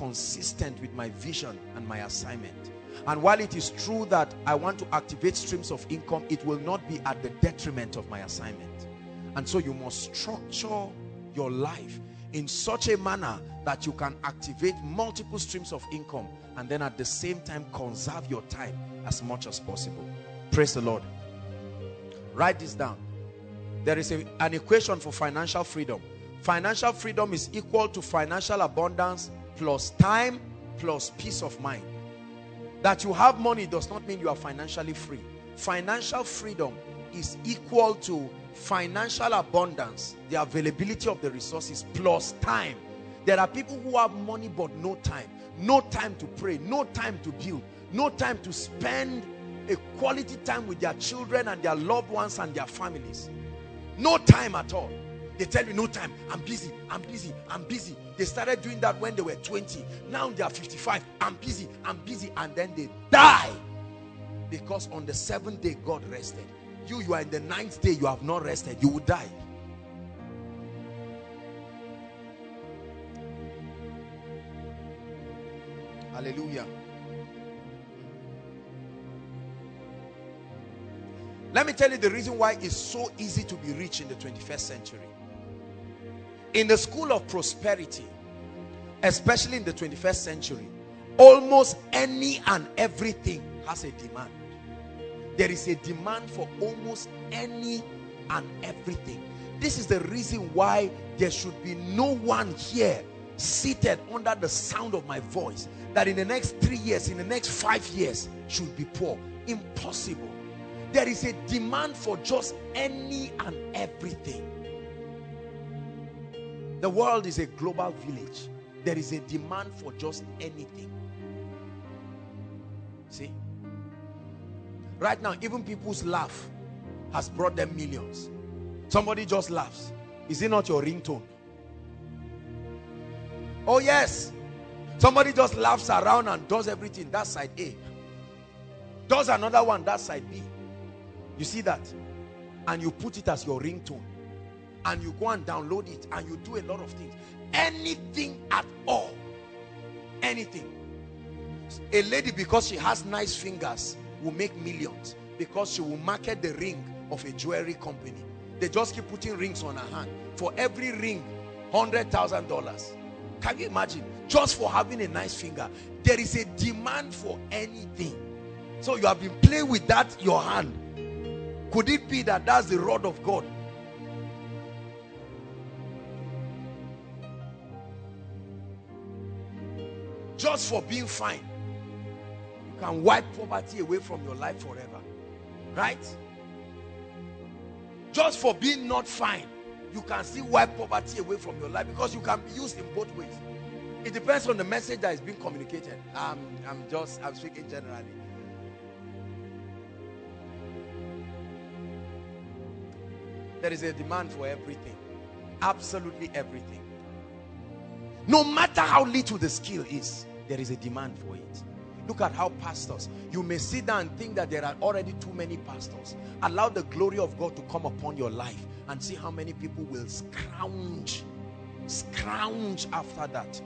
consistent with my vision and my assignment. And while it is true that I want to activate streams of income, it will not be at the detriment of my assignment. And so you must structure your life in such a manner that you can activate multiple streams of income and then at the same time conserve your time as much as possible. Praise the Lord. Write this down. There is an equation for financial freedom. Financial freedom is equal to financial abundance plus time plus peace of mind. That you have money does not mean you are financially free. Financial freedom is equal to financial abundance, the availability of the resources, plus time. There are people who have money but no time. No time to pray, no time to build, no time to spend a quality time with their children and their loved ones and their families. No time at all. They tell you no time, I'm busy, I'm busy, I'm busy. They started doing that when they were 20. Now they are 55, I'm busy, and then they die. Because on the 7th day God rested. You are in the 9th day, you have not rested, you will die. Hallelujah. Let me tell you the reason why it's so easy to be rich in the 21st century. In the school of prosperity, especially in the 21st century, almost any and everything has a demand. There is a demand for almost any and everything. This is the reason why there should be no one here seated under the sound of my voice that in the next 3 years, in the next 5 years should be poor. Impossible. There is a demand for just any and everything. The world is a global village. There is a demand for just anything. See? Right now, even people's laugh has brought them millions. Somebody just laughs. Is it not your ringtone? Oh yes. Somebody just laughs around and does everything. That's side A. Does another one. That's side B. You see that? And you put it as your ringtone. And you go and download it. And you do a lot of things. Anything at all. Anything. A lady, because she has nice fingers, will make millions. Because she will market the ring of a jewelry company. They just keep putting rings on her hand. For every ring, $100,000. Can you imagine? Just for having a nice finger. There is a demand for anything. So you have been playing with that, your hand. Could it be that that's the rod of God? Just for being fine. You can wipe poverty away from your life forever. Right? Just for being not fine, you can still wipe poverty away from your life, because you can be used in both ways. It depends on the message that is being communicated. I'm speaking generally. There is a demand for everything. Absolutely everything. No matter how little the skill is, there is a demand for it. Look at how pastors, you may sit down and think that there are already too many pastors. Allow the glory of God to come upon your life and see how many people will scrounge after that.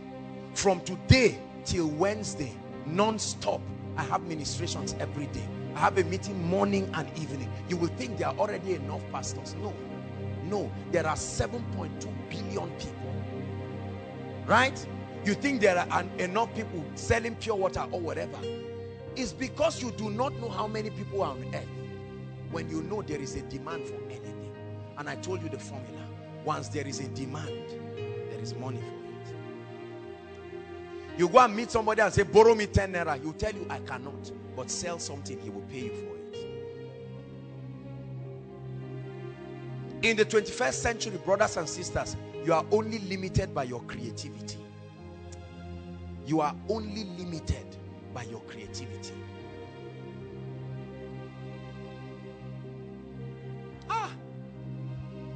From today till Wednesday, non-stop, I have ministrations every day. I have a meeting morning and evening. You will think there are already enough pastors. No, there are 7.2 billion people. Right? You think there are enough people selling pure water or whatever. It's because you do not know how many people are on earth. When you know there is a demand for anything. And I told you the formula. Once there is a demand, there is money for it. You go and meet somebody and say, borrow me 10 naira. He'll tell you, I cannot. But sell something, he will pay you for it. In the 21st century, brothers and sisters, you are only limited by your creativity. You are only limited by your creativity.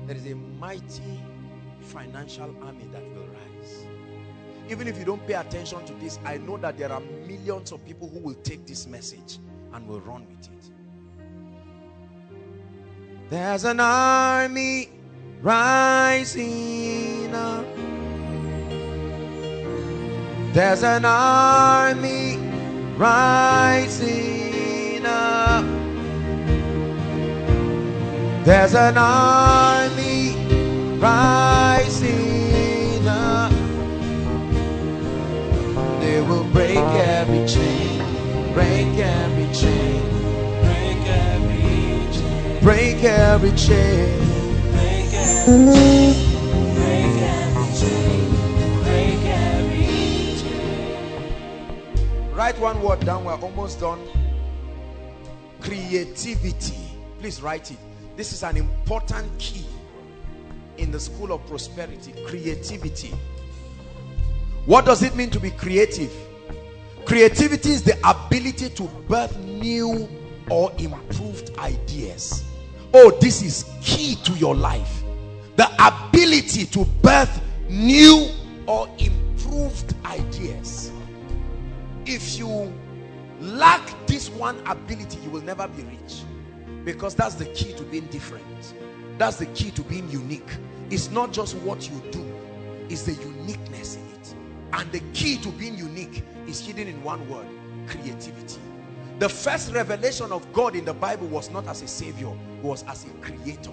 There is a mighty financial army that will rise. Even if you don't pay attention to this, I know that there are millions of people who will take this message and will run with it. There's an army rising up. There's an army rising up. There's an army rising up. They will break every chain, break every chain, break every chain, break every chain, break every chain, break every chain, break every chain. Write one word down, we're almost done. Creativity. Please write it. This is an important key in the school of prosperity. Creativity. What does it mean to be creative? Creativity is the ability to birth new or improved ideas. Oh, this is key to your life. The ability to birth new or improved ideas. If you lack this one ability, you will never be rich. Because that's the key to being different. That's the key to being unique. It's not just what you do, it's the uniqueness in it. And the key to being unique is hidden in one word: creativity. The first revelation of God in the Bible was not as a savior, it was as a creator.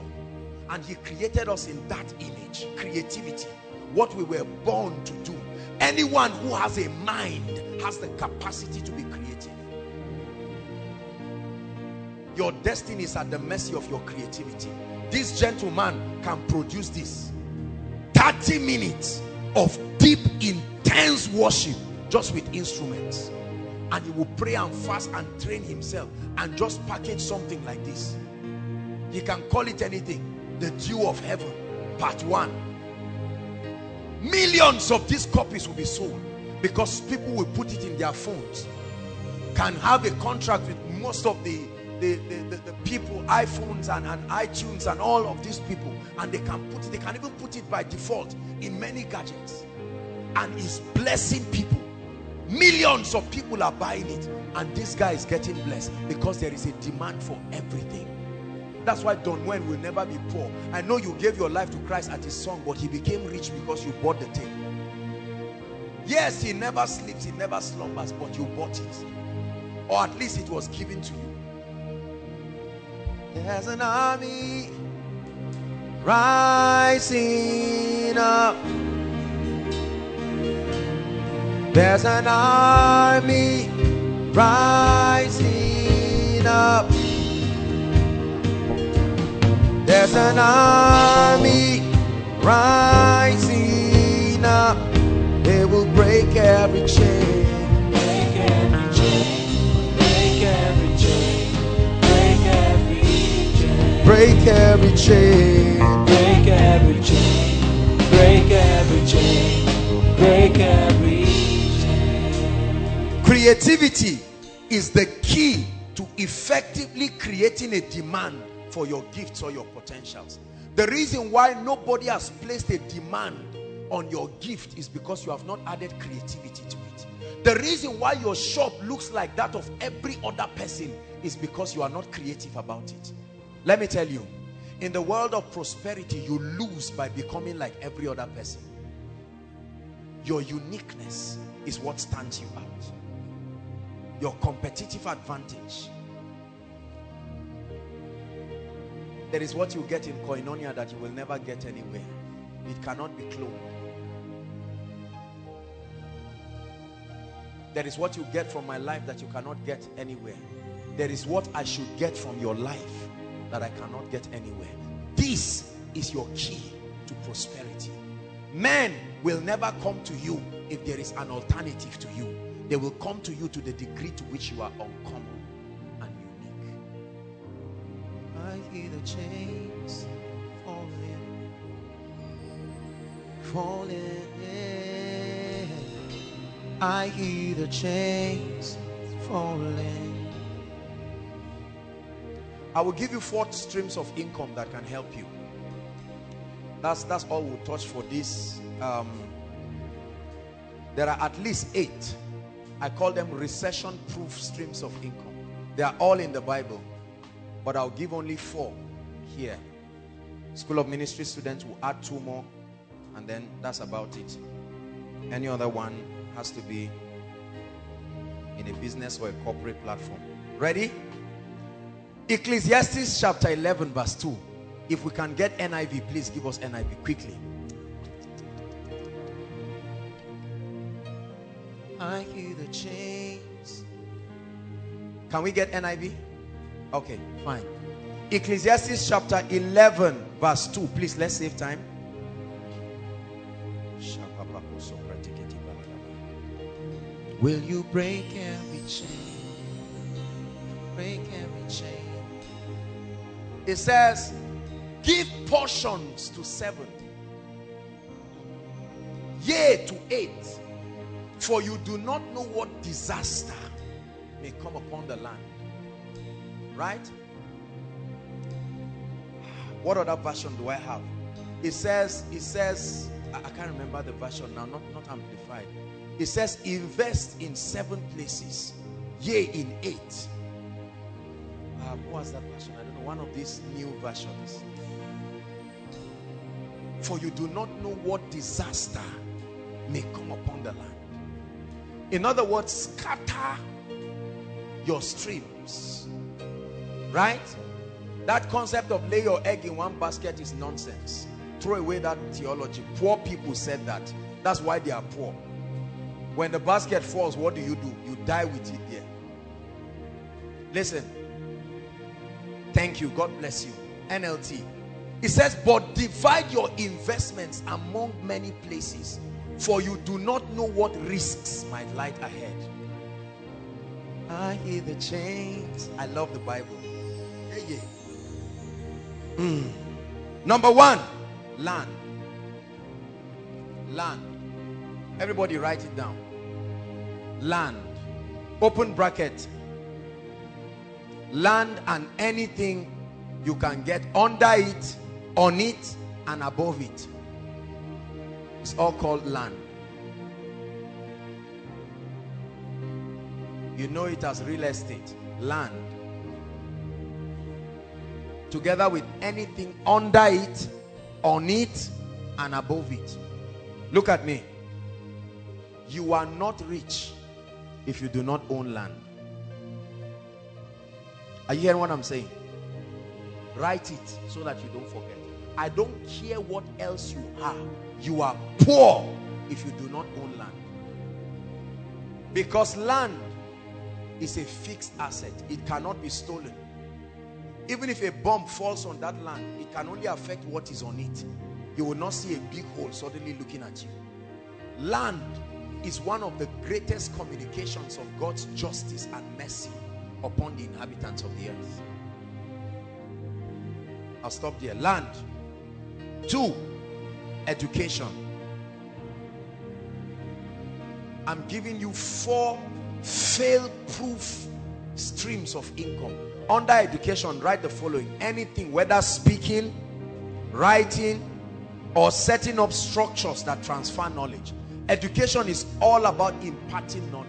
And he created us in that image. Creativity, what we were born to do. Anyone who has a mind has the capacity to be creative. Your destiny is at the mercy of your creativity. This gentleman can produce this 30 minutes of deep, intense worship just with instruments, and he will pray and fast and train himself and just package something like this. He can call it anything. The Dew of Heaven Part 1. Millions of these copies will be sold because people will put it in their phones. Can have a contract with most of the people, iPhones and iTunes and all of these people, and they can put it, they can even put it by default in many gadgets, and is blessing people. Millions of people are buying it, and this guy is getting blessed because there is a demand for everything. That's why Don Wen will never be poor. I know you gave your life to Christ at his song, but he became rich because you bought the thing. Yes, he never sleeps, he never slumbers, but you bought it, or at least it was given to you. There's an army rising up. There's an army rising up. There's an army rising up. They will break every chain. Break every chain. Break every chain. Break every chain. Break every chain. Break every chain. Break every chain. Break every chain. Creativity is the key to effectively creating a demand for your gifts or your potentials. The reason why nobody has placed a demand on your gift is because you have not added creativity to it. The reason why your shop looks like that of every other person is because you are not creative about it. Let me tell you, in the world of prosperity, you lose by becoming like every other person. Your uniqueness is what stands you out. Your competitive advantage. There is what you get in Koinonia that you will never get anywhere. It cannot be cloned. There is what you get from my life that you cannot get anywhere. There is what I should get from your life that I cannot get anywhere. This is your key to prosperity. Men will never come to you if there is an alternative to you. They will come to you to the degree to which you are uncommon and unique. I hear the chains falling, falling. I hear the chains falling. I will give you 4 streams of income that can help you. That's all we'll touch for this. There are at least 8. I call them recession-proof streams of income. They are all in the Bible, but I'll give only 4 here. School of Ministry students will add 2 more, and then that's about it. Any other one? Has to be in a business or a corporate platform. Ready? Ecclesiastes chapter 11 verse 2. If we can get NIV, please give us NIV quickly. I hear the chains. Can we get NIV? Okay, fine. Ecclesiastes chapter 11 verse 2. Please, let's save time. Will you break every chain? Break every chain. It says, give portions to 7, yea to 8, for you do not know what disaster may come upon the land. Right? What other version do I have? It says, I can't remember the version now, not amplified. It says, invest in 7 places, yea in 8. What was that version? I don't know, one of these new versions. For you do not know what disaster may come upon the land. In other words, scatter your streams. Right? That concept of lay your egg in one basket is nonsense. Throw away that theology. Poor people said that. That's why they are poor. When the basket falls, what do? You die with it there. Listen. Thank you. God bless you. NLT. It says, but divide your investments among many places, for you do not know what risks might lie ahead. I hear the chains. I love the Bible. Yeah, yeah. Number 1, land. Land. Everybody write it down. Land. Open bracket. Land and anything you can get under it, on it, and above it. It's all called land. You know it as real estate. Land. Together with anything under it, on it, and above it. Look at me. You are not rich if you do not own land. Are you hearing what I'm saying? Write it so that you don't forget. I don't care what else you are poor if you do not own land. Because land is a fixed asset. It cannot be stolen. Even if a bomb falls on that land, it can only affect what is on it. You will not see a big hole suddenly looking at you. Land is one of the greatest communications of God's justice and mercy upon the inhabitants of the earth. I'll stop there. Land. 2, education. I'm giving you 4 fail-proof streams of income. Under education, write the following. Anything, whether speaking, writing, or setting up structures that transfer knowledge. Education is all about imparting knowledge.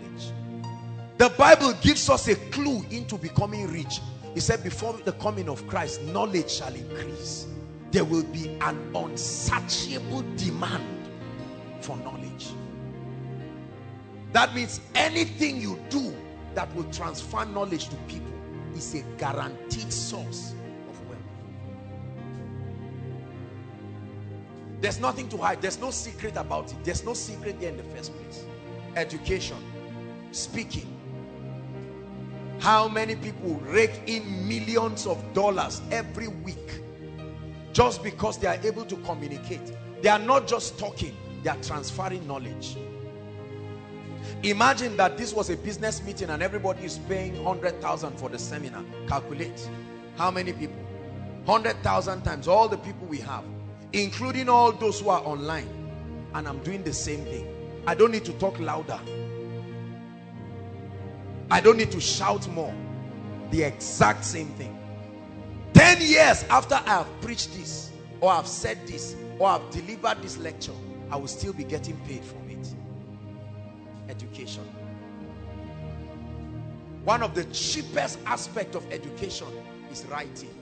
The Bible gives us a clue into becoming rich. He said, before the coming of Christ, knowledge shall increase. There will be an unsatiable demand for knowledge. That means anything you do that will transfer knowledge to people is a guaranteed source of wealth. There's nothing to hide. There's no secret about it. There's no secret there in the first place. Education, speaking. How many people rake in millions of dollars every week just because they are able to communicate? They are not just talking, they are transferring knowledge. Imagine that this was a business meeting and everybody is paying 100,000 for the seminar. Calculate how many people. 100,000 times all the people we have, including all those who are online. And I'm doing the same thing. I don't need to talk louder. I don't need to shout more. The exact same thing. 10 years after I have preached this, or I've said this, or I've delivered this lecture, I will still be getting paid from it. Education. One of the cheapest aspects of education is writing.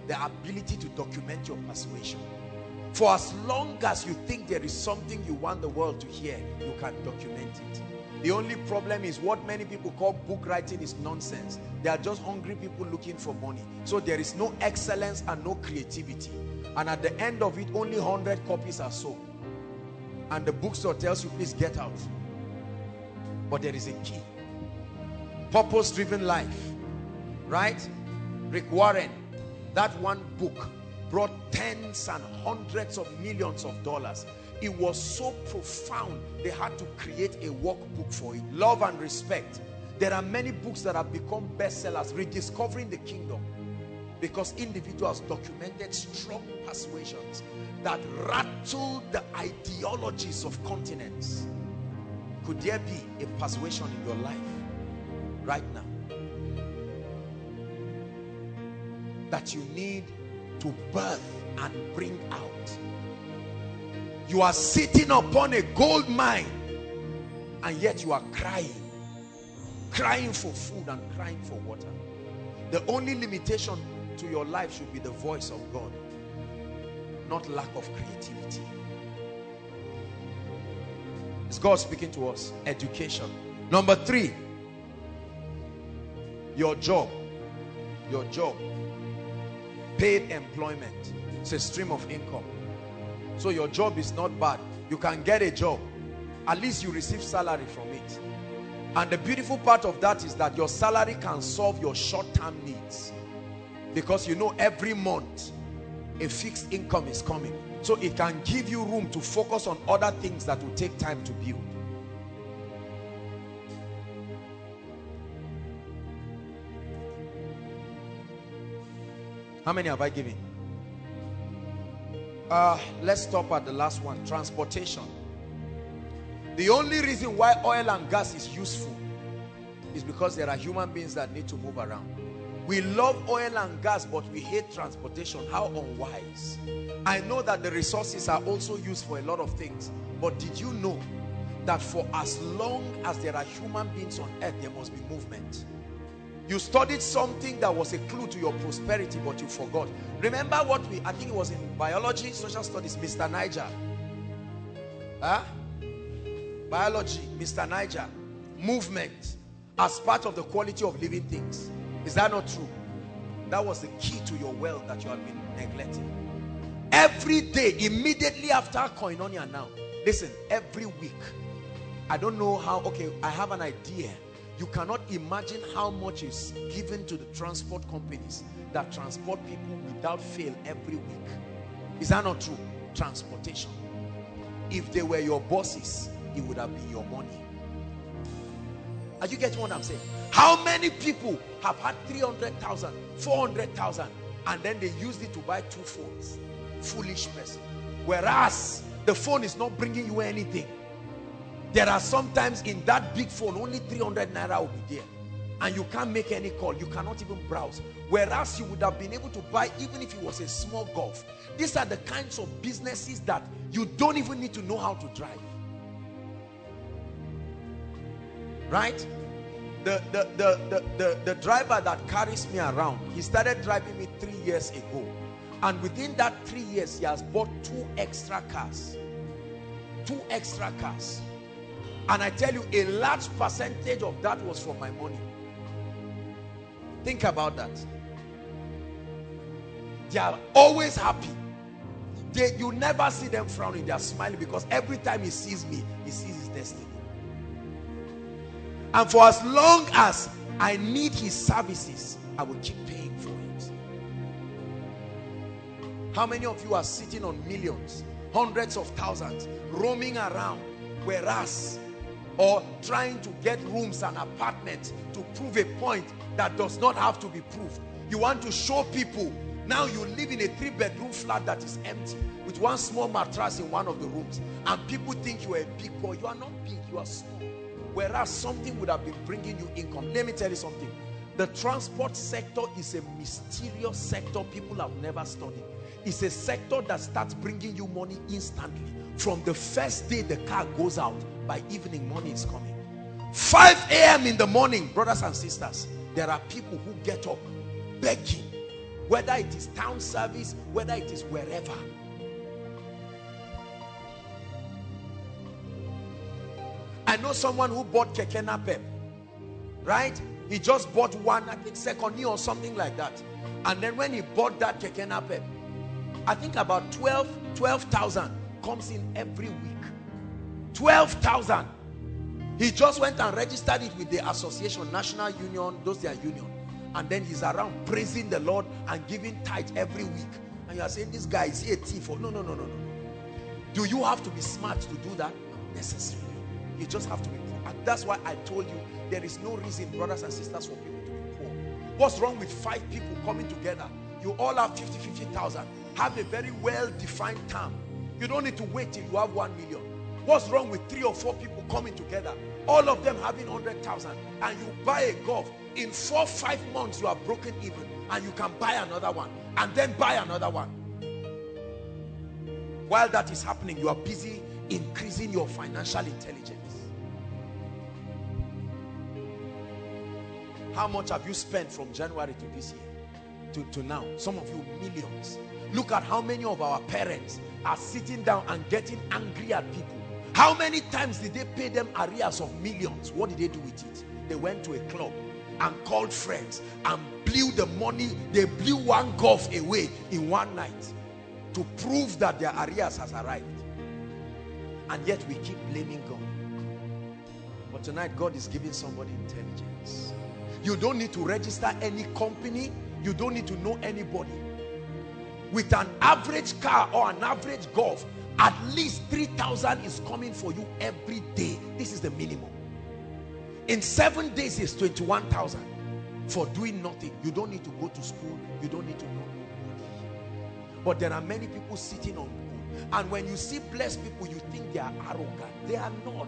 The ability to document your persuasion. For as long as you think there is something you want the world to hear, you can document it. The only problem is what many people call book writing is nonsense. They are just hungry people looking for money. So there is no excellence and no creativity. And at the end of it, only 100 copies are sold. And the bookstore tells you, please get out. But there is a key. Purpose-driven life. Right? Rick Warren, that one book brought tens and hundreds of millions of dollars. It was so profound, they had to create a workbook for it. Love and Respect. There are many books that have become bestsellers, Rediscovering the Kingdom, because individuals documented strong persuasions that rattled the ideologies of continents. Could there be a persuasion in your life right now that you need to birth and bring out? You are sitting upon a gold mine and yet you are crying for food and crying for water. The only limitation to your life should be the voice of God, not lack of creativity. Is God speaking to us? Education. Number 3, your job. Your job. Paid employment. It's a stream of income. So your job is not bad. You can get a job. At least you receive salary from it. And the beautiful part of that is that your salary can solve your short-term needs. Because you know every month a fixed income is coming. So it can give you room to focus on other things that will take time to build. How many have I given? Let's stop at the last one. Transportation. The only reason why oil and gas is useful is because there are human beings that need to move around. We love oil and gas, but we hate transportation. How unwise. I know that the resources are also used for a lot of things, but did you know that for as long as there are human beings on earth, there must be movement? You studied something that was a clue to your prosperity, but you forgot. Remember what I think it was in biology, social studies, Mr. Niger. Biology, Mr. Niger. Movement as part of the quality of living things. Is that not true? That was the key to your wealth that you have been neglecting. Every day, immediately after Koinonia now, listen, every week, I don't know how, okay, I have an idea. You cannot imagine how much is given to the transport companies that transport people without fail every week. Is that not true? Transportation. If they were your bosses, it would have been your money. Are you getting what I'm saying? How many people have had 300,000, 400,000, and then they used it to buy 2 phones? Foolish person. Whereas the phone is not bringing you anything. There are sometimes in that big phone, only 300 naira will be there. And you can't make any call. You cannot even browse. Whereas you would have been able to buy even if it was a small Golf. These are the kinds of businesses that you don't even need to know how to drive. Right? The driver that carries me around, he started driving me 3 years ago. And within that 3 years, he has bought 2 extra cars. 2 extra cars. And I tell you, a large percentage of that was from my money. Think about that. They are always happy. You never see them frowning. They are smiling because every time he sees me, he sees his destiny. And for as long as I need his services, I will keep paying for it. How many of you are sitting on millions, hundreds of thousands, roaming around, whereas, or trying to get rooms and apartments to prove a point that does not have to be proved? You want to show people, now you live in a 3-bedroom flat that is empty with 1 small mattress in one of the rooms, and people think you are a big boy. You are not big, you are small. Whereas something would have been bringing you income. Let me tell you something. The transport sector is a mysterious sector people have never studied. It's a sector that starts bringing you money instantly. From the first day the car goes out, by evening money is coming. 5 a.m. in the morning, brothers and sisters, there are people who get up begging, whether it is town service, whether it is wherever. I know someone who bought keke napep, right? He just bought one, I think second year or something like that. And then when he bought that keke napep, I think about 12,000 comes in every week. 12,000. He just went and registered it with the association, National Union, those their union. And then he's around praising the Lord and giving tithe every week. And you are saying, this guy, is he a thief? Or no. Do you have to be smart to do that? Not necessarily. You just have to be poor. And that's why I told you, there is no reason, brothers and sisters, for people to be poor. What's wrong with 5 people coming together? You all have 50,000. Have a very well-defined term. You don't need to wait till you have 1 million. What's wrong with 3 or 4 people coming together? All of them having 100,000. And you buy a golf. In 4-5 months, you are broken even. And you can buy another one. And then buy another one. While that is happening, you are busy increasing your financial intelligence. How much have you spent from January to this year? To now? Some of you, millions. Look at how many of our parents are sitting down and getting angry at people. How many times did they pay them arrears of millions? What did they do with it? They went to a club and called friends and blew the money. They blew one golf away in one night to prove that their arrears has arrived. And yet we keep blaming God. But tonight God is giving somebody intelligence. You don't need to register any company. You don't need to know anybody. With an average car or an average golf, at least 3,000 is coming for you every day. This is the minimum. In 7 days is 21,000 for doing nothing. You don't need to go to school. You don't need to know nobody. But there are many people sitting on gold. And when you see blessed people, you think they are arrogant. They are not.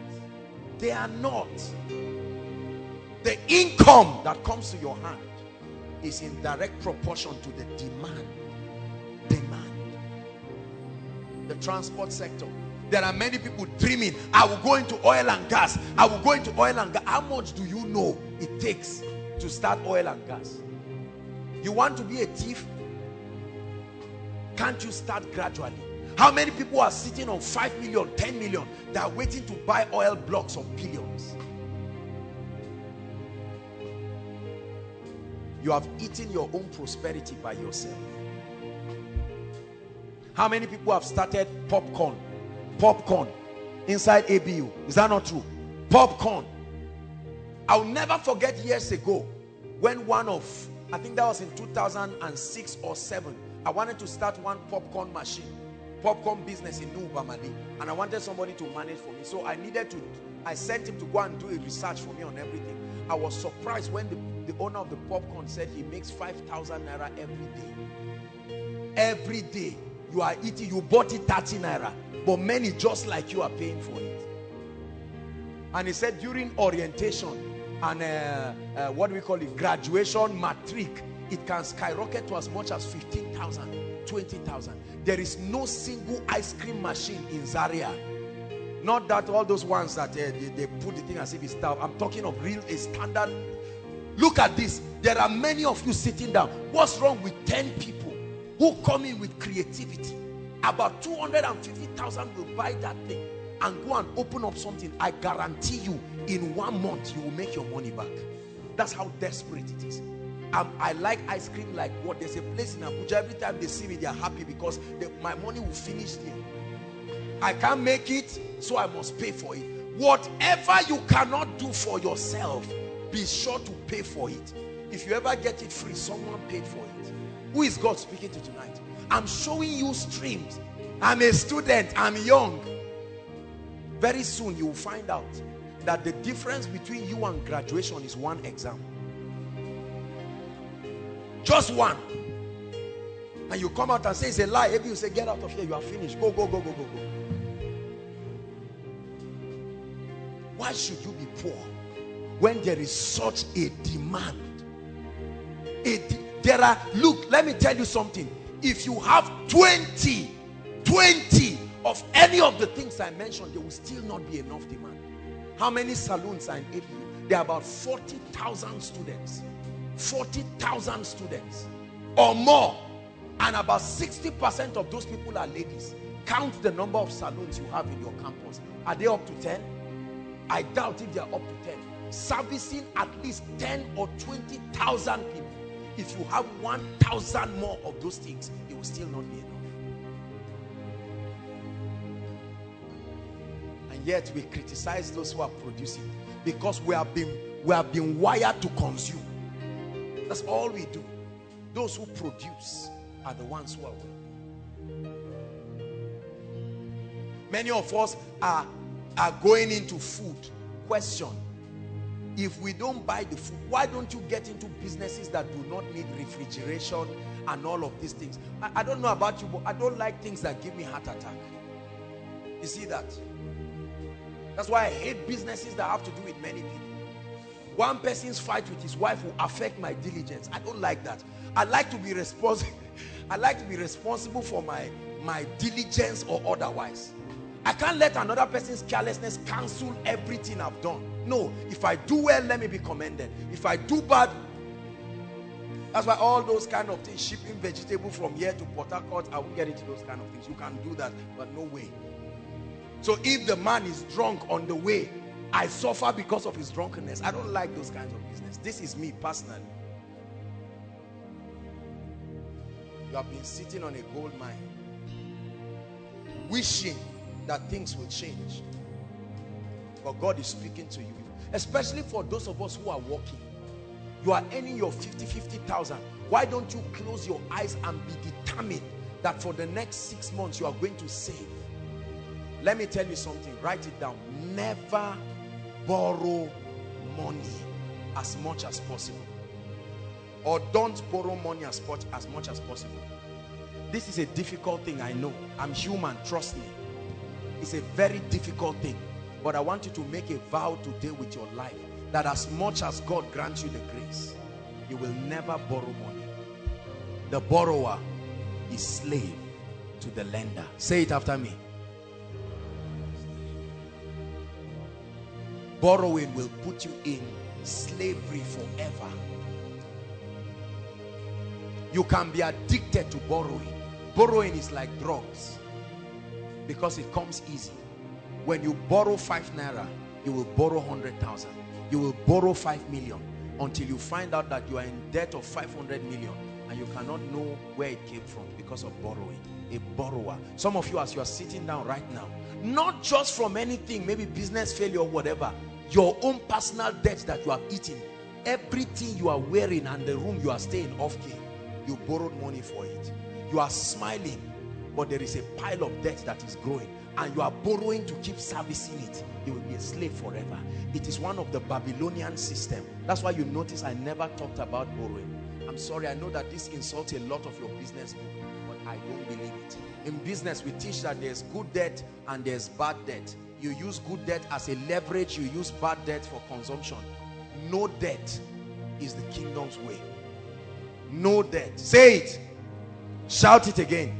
They are not. The income that comes to your hand is in direct proportion to the demand. The transport sector. There are many people dreaming, I will go into oil and gas. I will go into oil and gas. How much do you know it takes to start oil and gas? You want to be a thief? Can't you start gradually? How many people are sitting on 5 million, 10 million? They are waiting to buy oil blocks of billions. You have eaten your own prosperity by yourself. How many people have started popcorn inside ABU? Is that not true? Popcorn. I'll never forget years ago when one of, I think that was in 2006 or 7, I wanted to start one popcorn business in New Bamali, and I wanted somebody to manage for me. So I sent him to go and do a research for me on everything. I was surprised when the owner of the popcorn said he makes 5,000 naira every day. Every day. You are eating, you bought it 30 naira, but many just like you are paying for it. And he said during orientation and what do we call it, graduation, matric, it can skyrocket to as much as 15,000, 20,000. There is no single ice cream machine in Zaria. Not that all those ones that they put the thing as if it's tough. I'm talking of real, a standard. Look at this. There are many of you sitting down. What's wrong with 10 people who come in with creativity? About 250,000 will buy that thing and go and open up something. I guarantee you, in 1 month, you will make your money back. That's how desperate it is. I like ice cream like what? There's a place in Abuja, every time they see me, they are happy because my money will finish there. I can't make it, so I must pay for it. Whatever you cannot do for yourself, be sure to pay for it. If you ever get it free, someone paid for it. Who is God speaking to tonight? I'm showing you streams. I'm a student, I'm young. Very soon you will find out that the difference between you and graduation is one exam. Just one. And you come out and say it's a lie. Maybe you say, get out of here, you are finished. Go, go, go, go, go, go. Why should you be poor when there is such a demand? Look, let me tell you something. If you have 20 of any of the things I mentioned, there will still not be enough demand. How many saloons are in ABU? There are about 40,000 students. 40,000 students or more. And about 60% of those people are ladies. Count the number of saloons you have in your campus. Are they up to 10? I doubt if they are up to 10. Servicing at least 10 or 20,000 people. If you have 1,000 more of those things, it will still not be enough. And yet we criticize those who are producing because we have been wired to consume. That's all we do. Those who produce are the ones who are well. Many of us are going into food. Question: if we don't buy the food, why don't you get into businesses that do not need refrigeration and all of these things? I don't know about you, but I don't like things that give me heart attack. You see that? That's why I hate businesses that have to do with many people. One person's fight with his wife will affect my diligence. I don't like that. I like to be responsible. I like to be responsible for my diligence or otherwise. I can't let another person's carelessness cancel everything I've done. No, if I do well, let me be commended. If I do bad, that's why all those kind of things, shipping vegetable from here to Port Harcourt, I won't get into those kind of things. You can do that, but no way. So if the man is drunk on the way, I suffer because of his drunkenness. I don't like those kinds of business. This is me personally. You have been sitting on a gold mine, wishing that things will change. But God is speaking to you. Especially for those of us who are working. You are earning your 50,000. Why don't you close your eyes and be determined that for the next 6 months you are going to save? Let me tell you something. Write it down. Never borrow money as much as possible. Or don't borrow money as much as possible. This is a difficult thing, I know. I'm human, trust me. It's a very difficult thing. But I want you to make a vow today with your life that as much as God grants you the grace, you will never borrow money. The borrower is slave to the lender. Say it after me. Borrowing will put you in slavery forever. You can be addicted to borrowing. Borrowing is like drugs because it comes easy. When you borrow 5 naira, you will borrow 100,000. You will borrow 5 million until you find out that you are in debt of 500 million and you cannot know where it came from because of borrowing. A borrower. Some of you, as you are sitting down right now, not just from anything, maybe business failure or whatever, your own personal debt that you have eaten, everything you are wearing and the room you are staying off key, you borrowed money for it. You are smiling, but there is a pile of debt that is growing and you are borrowing to keep servicing it. You will be a slave forever. It is one of the Babylonian system. That's why you notice I never talked about borrowing. I'm sorry, I know that this insults a lot of your business book, but I don't believe it. In business, we teach that there's good debt and there's bad debt. You use good debt as a leverage, you use bad debt for consumption. No debt is the kingdom's way. No debt. Say it. Shout it again.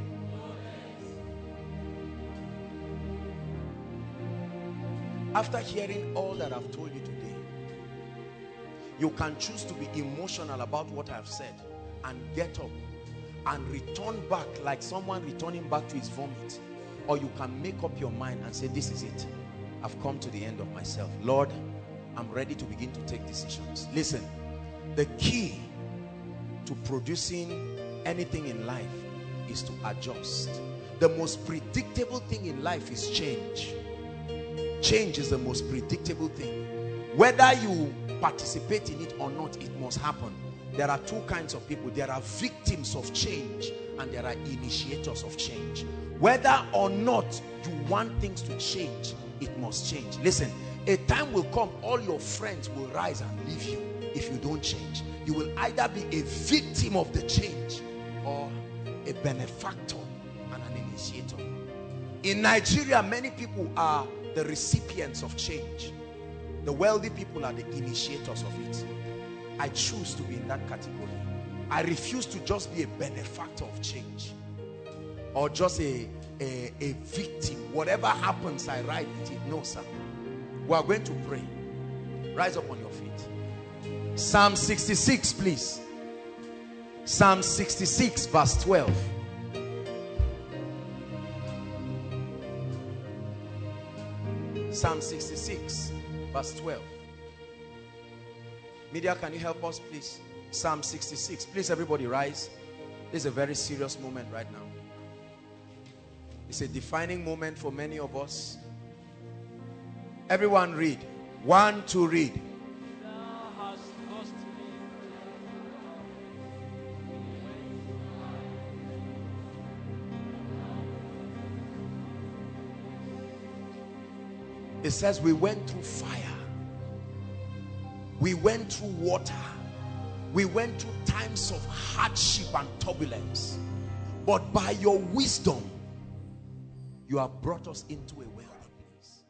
After hearing all that I've told you today, you can choose to be emotional about what I've said and get up and return back like someone returning back to his vomit. Or you can make up your mind and say, this is it. I've come to the end of myself. Lord, I'm ready to begin to take decisions. Listen, the key to producing anything in life is to adjust. The most predictable thing in life is change. Change is the most predictable thing. Whether you participate in it or not, it must happen. There are two kinds of people. There are victims of change and there are initiators of change. Whether or not you want things to change, it must change. Listen, a time will come, all your friends will rise and leave you if you don't change. You will either be a victim of the change or a benefactor and an initiator. In Nigeria, many people are the recipients of change. The wealthy people are the initiators of it. I choose to be in that category. I refuse to just be a benefactor of change or just a victim. Whatever happens, I ride with it. No, sir. We are going to pray. Rise up on your feet. Psalm 66, please. Psalm 66, verse 12. Psalm 66, Verse 12. Media, can you help us, please? Psalm 66. Please, everybody rise. This is a very serious moment right now. It's a defining moment for many of us. Everyone read. 1, 2, read. It says we went through fire. We went through water. We went through times of hardship and turbulence. But by your wisdom, you have brought us into a wealthy place.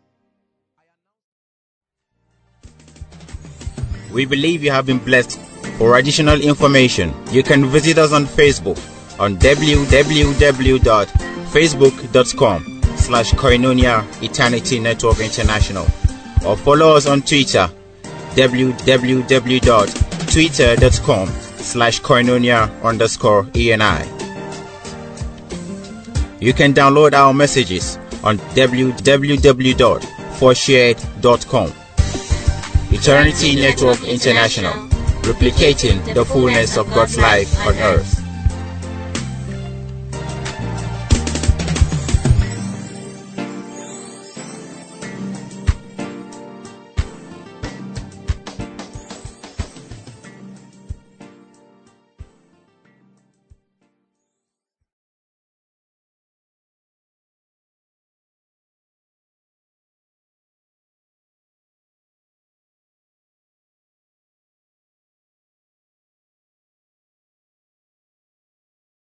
We believe you have been blessed. For additional information, you can visit us on Facebook on www.facebook.com/Koinonia Eternity Network International, or follow us on Twitter www.twitter.com/Koinonia_ENI. You can download our messages on www.forshared.com. Eternity Network International, replicating the fullness of God's life on earth.